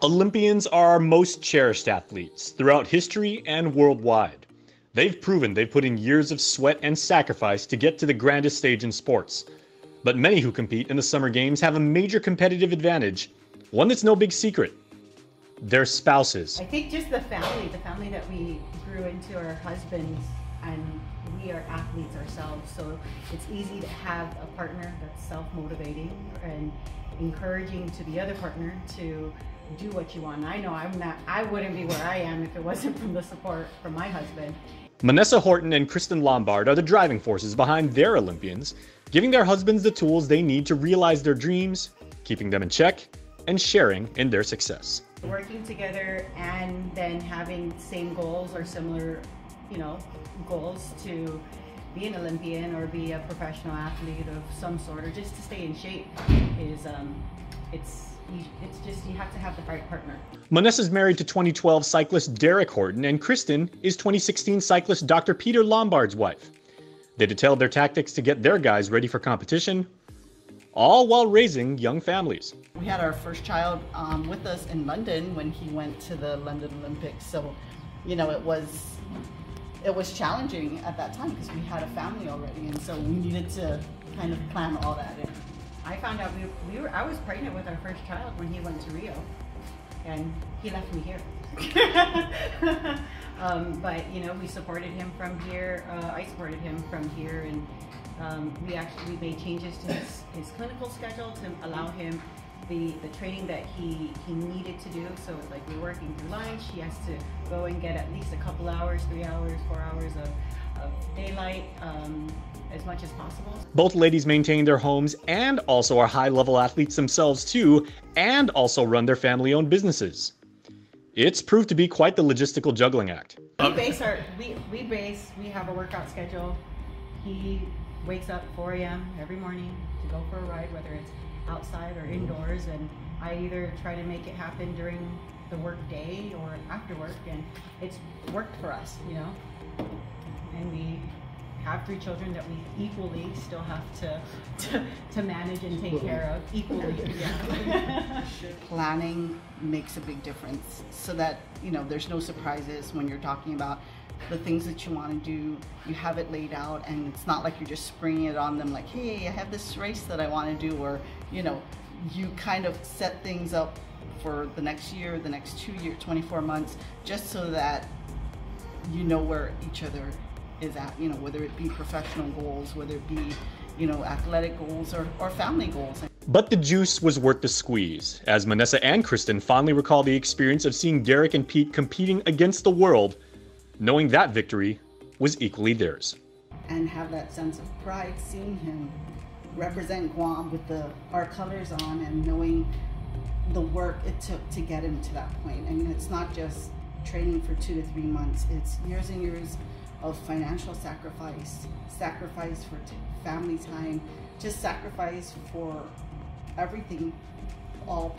Olympians are our most cherished athletes throughout history and worldwide. They've proven they've put in years of sweat and sacrifice to get to the grandest stage in sports. But many who compete in the Summer Games have a major competitive advantage, one that's no big secret: their spouses. I think just the family that we grew into, our husbands, and we are athletes ourselves, so it's easy to have a partner that's self-motivating and encouraging to the other partner to do what you want. I know I wouldn't be where I am if it wasn't from the support from my husband. Monesa Horton and Kristen Lombard are the driving forces behind their Olympians, giving their husbands the tools they need to realize their dreams, keeping them in check, and sharing in their success. Working together and then having same goals or similar, goals to be an Olympian or be a professional athlete of some sort, or just to stay in shape, is you have to have the right partner. Monesa is married to 2012 cyclist Derek Horton, and Kristen is 2016 cyclist Dr. Peter Lombard's wife. They detailed their tactics to get their guys ready for competition, all while raising young families. We had our first child with us in London when he went to the London Olympics, so it was challenging at that time because we had a family already, and so we needed to kind of plan all that in. I found out I was pregnant with our first child when he went to Rio, and he left me here. But we supported him from here. I supported him from here, and we made changes to his clinical schedule to allow him the training that he needed to do. So like, we're working through lunch. He has to go and get at least a couple hours, 3 hours, 4 hours of daylight, as much as possible. Both ladies maintain their homes and also are high-level athletes themselves too, and also run their family-owned businesses. It's proved to be quite the logistical juggling act. We have a workout schedule. He wakes up 4 a.m. every morning to go for a ride, whether it's outside or indoors, and I either try to make it happen during the work day or after work, and it's worked for us, and we have 3 children that we equally still have to manage and take care of equally. Yeah. Planning makes a big difference, so that there's no surprises when you're talking about the things that you want to do. You have it laid out, and it's not like you're just springing it on them like, hey, I have this race that I want to do, or you kind of set things up for the next year, the next 2 years, 24 months, just so that you know where each other is at, whether it be professional goals, whether it be athletic goals or family goals. But the juice was worth the squeeze, as Monesa and Kristen fondly recall the experience of seeing Derek and Pete competing against the world, knowing that victory was equally theirs. And have that sense of pride seeing him represent Guam with our colors on, and knowing the work it took to get him to that point. I mean, it's not just training for 2 to 3 months, it's years and years of financial sacrifice for family time, just sacrifice for everything, all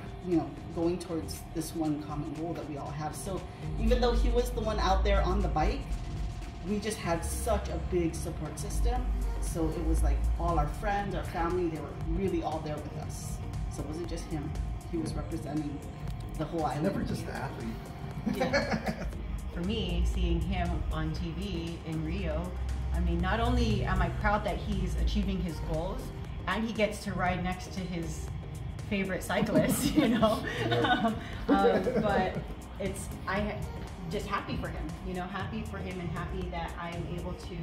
going towards this one common goal that we all have. So even though he was the one out there on the bike, we just had such a big support system. So it was like all our friends, our family, they were really all there with us. So it wasn't just him, he was representing the whole island. Never just the athlete. Yeah. For me, seeing him on TV in Rio, I mean, not only am I proud that he's achieving his goals, and he gets to ride next to his favorite cyclist, but I'm just happy for him, happy for him, and happy that I am able to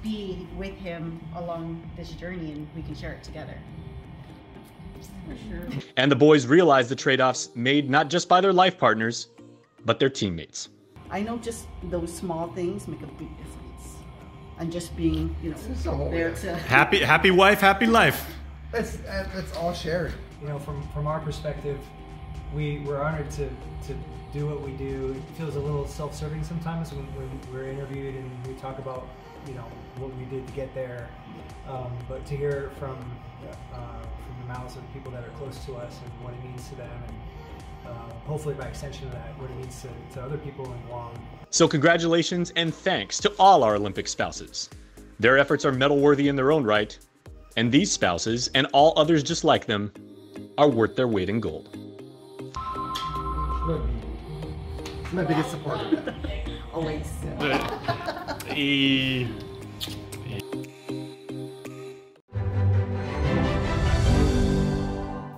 be with him along this journey, and we can share it together. For sure. And the boys realize the trade-offs made not just by their life partners, but their teammates. I know just those small things make a big difference, and just being, there to happy wife, happy life. It's all shared. From our perspective, we're honored to do what we do. It feels a little self-serving sometimes when we're interviewed and we talk about what we did to get there, but to hear from the mouths of people that are close to us and what it means to them, and hopefully by extension of that, what it means to other people in Guam. So congratulations and thanks to all our Olympic spouses. Their efforts are medal-worthy in their own right, and these spouses, and all others just like them, are worth their weight in gold. My biggest supporter. Always.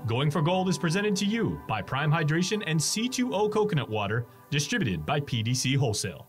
Going for Gold is presented to you by Prime Hydration and C2O Coconut Water, distributed by PDC Wholesale.